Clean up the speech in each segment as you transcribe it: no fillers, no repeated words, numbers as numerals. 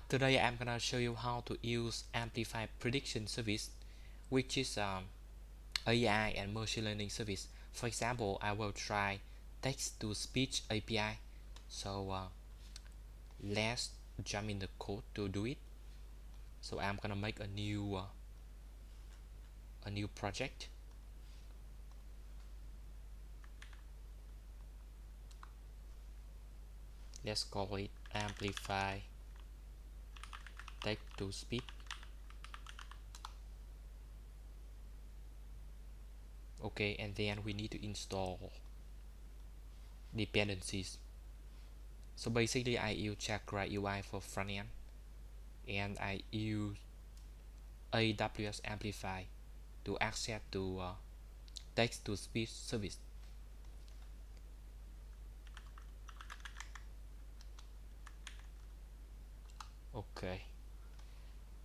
Today I'm gonna show you how to use Amplify prediction service, which is AI and machine learning service. For example, I will try text to speech API. So let's jump in the code to do it. So I'm gonna make a new project. Let's call it Amplify text to speech. Okay, and then we need to install dependencies. So basically I use Chakra UI for front end, and I use AWS Amplify to access to text to speech service. Okay,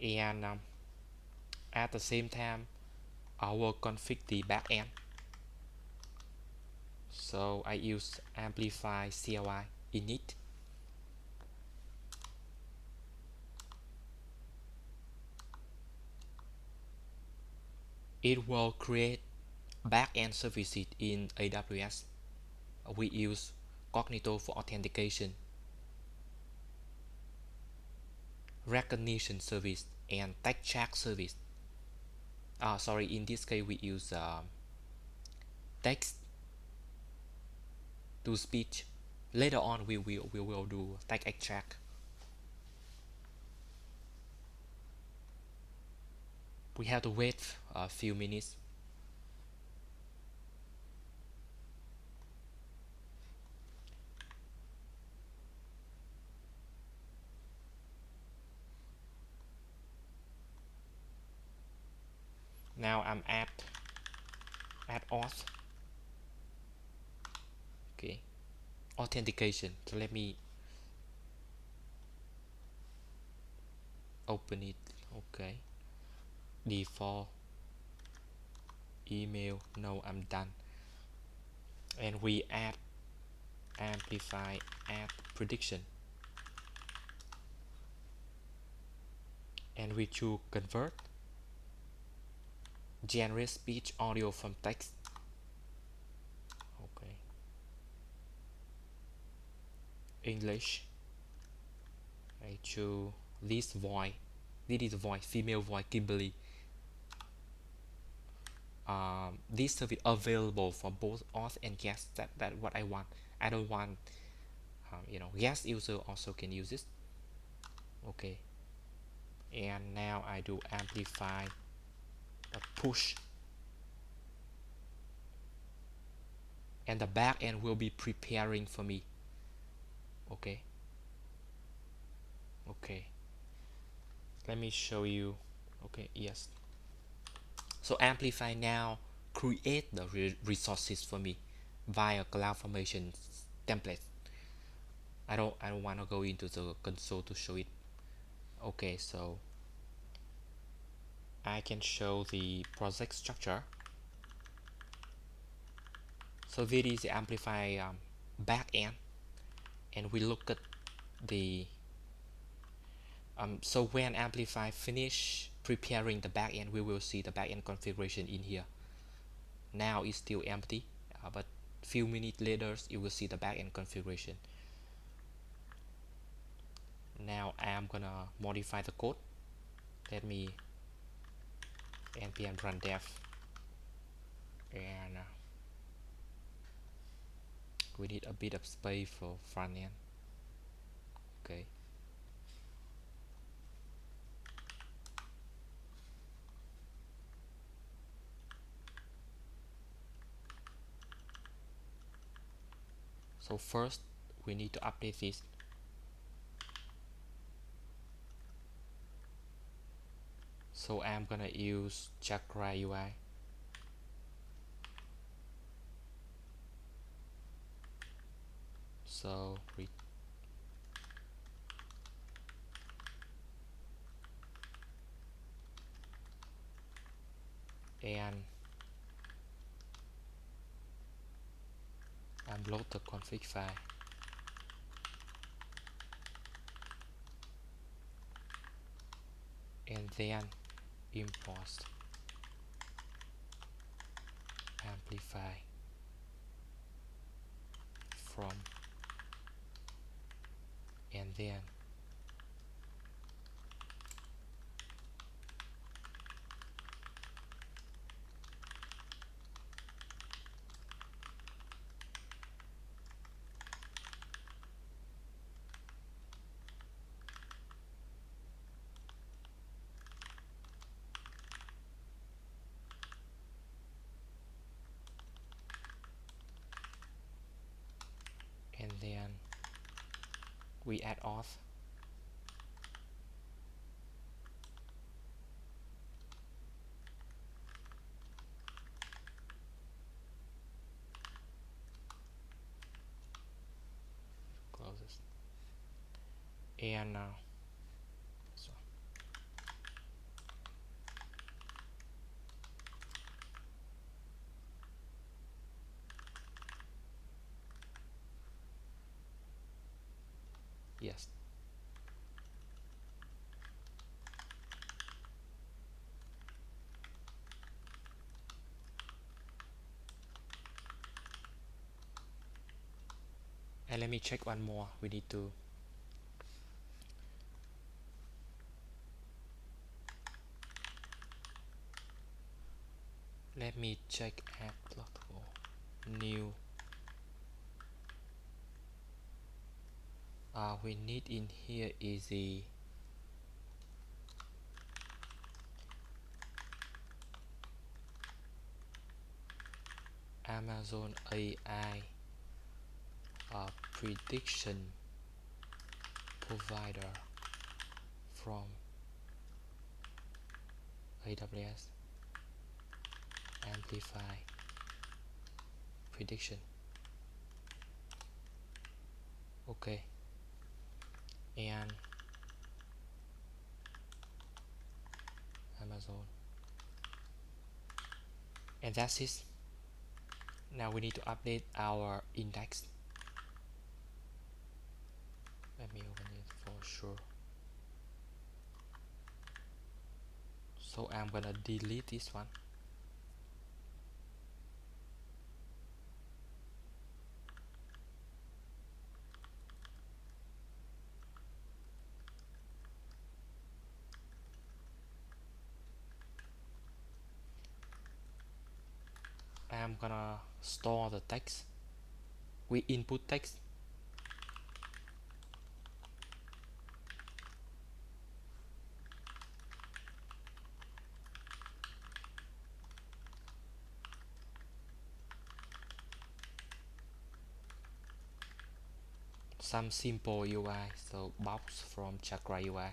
and at the same time I will configure the backend. So I use Amplify CLI init. It will create backend services in AWS. We use Cognito for authentication, recognition service, and text check service. Sorry, in this case we use text to speech. Later on we will do text extract. We have to wait a few minutes. Now I'm at auth. Okay, authentication. So let me open it. Okay, default email. No, I'm done. And we add Amplify add prediction, and we choose convert, generate speech audio from text. Okay, English. I choose this voice. This is voice, female voice, Kimberly. This service available for both auth and guest. That what I want. I don't want guest user also can use this. Okay, and now I do amplify a push, and the back end will be preparing for me. Okay, okay, let me show you. Okay, yes. So amplify now create the resources for me via CloudFormation template. I don't want to go into the console to show it. Okay, so I can show the project structure. So this is the amplify backend, and we look at the so when amplify finish preparing the backend, we will see the backend configuration in here. Now it's still empty, but few minutes later you will see the backend configuration. Now I'm gonna modify the code. Let me npm run dev, and we need a bit of space for front end. Okay, so first we need to update this. So I'm gonna use Chakra UI. So and upload the config file. and then import amplify from, and then we add off close this, and so yes. And let me check one more. We need to let me check add new. We need in here is the Amazon AI prediction provider from AWS Amplify prediction. Okay, and Amazon, and that's it. Now we need to update our index. Let me open it for sure. So I'm gonna delete this one. I'm gonna store the text. We input text. Some simple UI, so box from Chakra UI.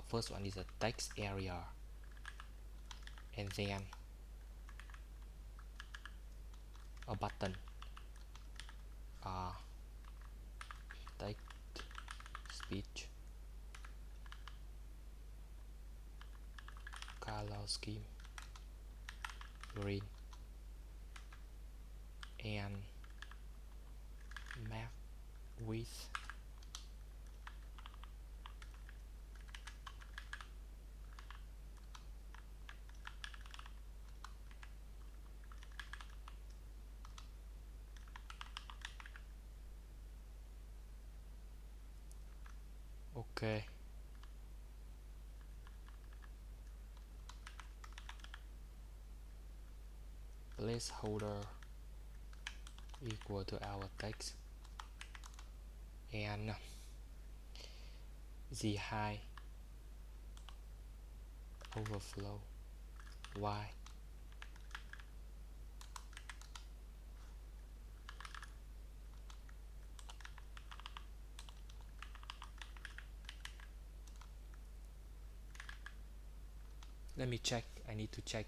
First one is a text area, and then a button. Text speech color scheme green, and map width okay. Placeholder equal to our text, and the high overflow y. Let me check. I need to check.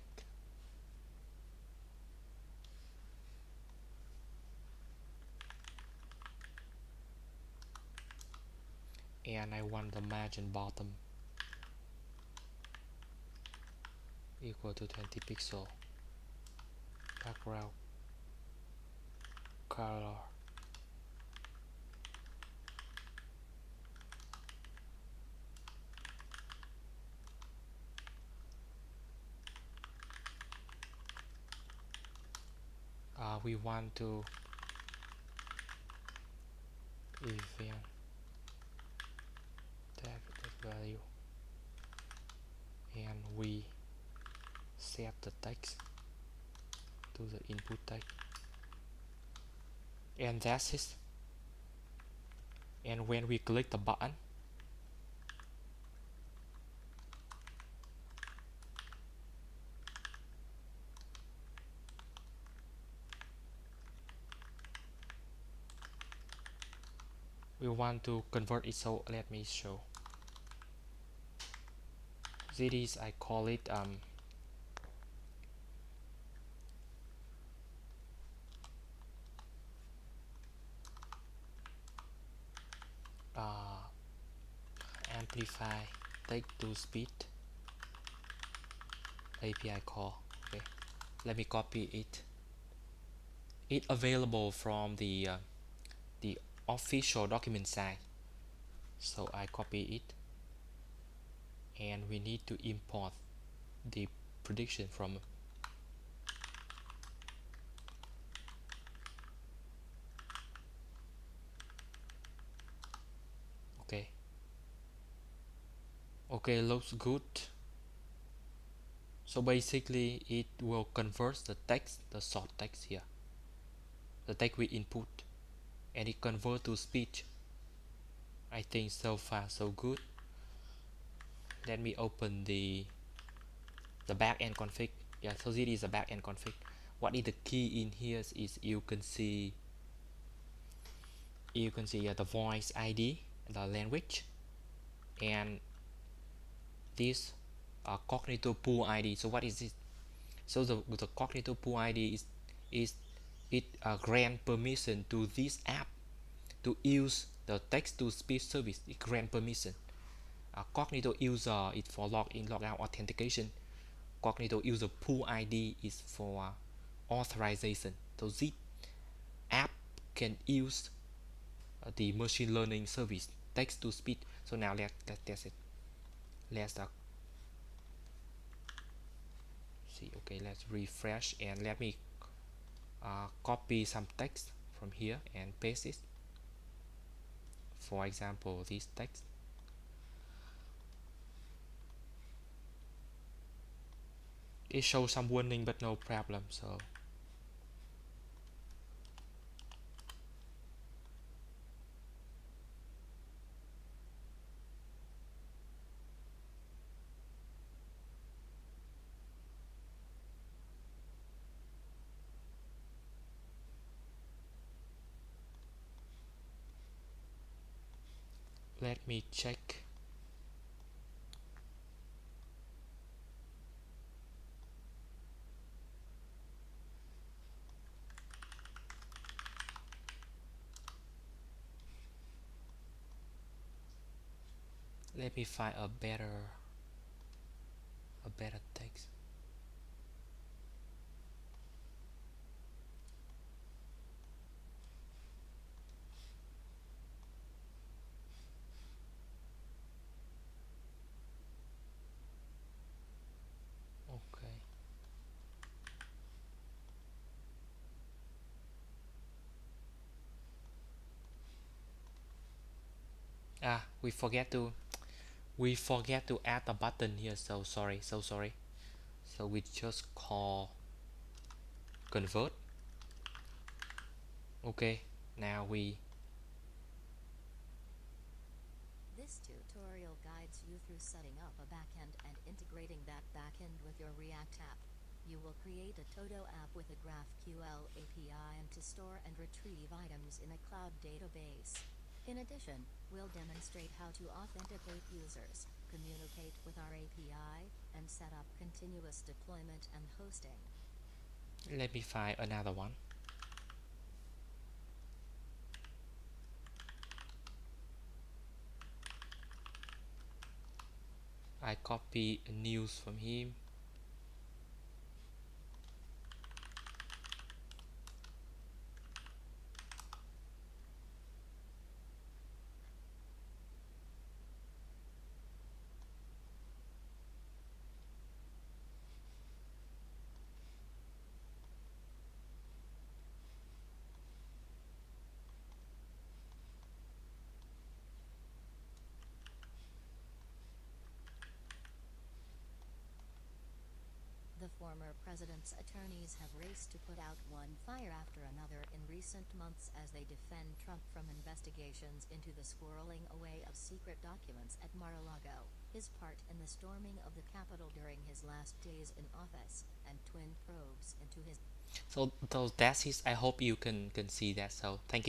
And I want the margin bottom equal to 20 pixel. Background color we want to event tag value, and we set the text to the input text, and that's it. And when we click the button, we want to convert it, so let me show. This is, I call it uh, amplify text to speech API call. Okay, let me copy it. It available from the official document site, so I copy it, and we need to import the prediction from. Okay, okay, looks good. So basically it will convert the text, the short text here, the text we input, and it convert to speech. I think so far so good. Let me open the backend config. Yeah, so this is the backend config. What is the key in here is you can see the voice ID, the language, and this cognitive pool ID. So what is it? So the cognitive pool ID is it grant permission to this app to use the text to speech service. It grant permission. Cognitive user is for login logout authentication. Cognitive user pool ID is for authorization. So this app can use the machine learning service text to speech. So now let's test it. Let's see. Okay, let's refresh, and let me copy some text from here and paste it. For example, this text. It shows some warning, but no problem. So let me check. Let me find a better text. Okay. We forget to add a button here. So sorry. So we just call convert. Okay. Now we. This tutorial guides you through setting up a backend and integrating that backend with your React app. You will create a Todo app with a GraphQL API and to store and retrieve items in a cloud database. In addition, we'll demonstrate how to authenticate users, communicate with our API, and set up continuous deployment and hosting. Let me find another one. I copy news from him. The former president's attorneys have raced to put out one fire after another in recent months as they defend Trump from investigations into the squirreling away of secret documents at Mar-a-Lago, his part in the storming of the Capitol during his last days in office, and twin probes into his. So that's it. I hope you can see that. So thank you.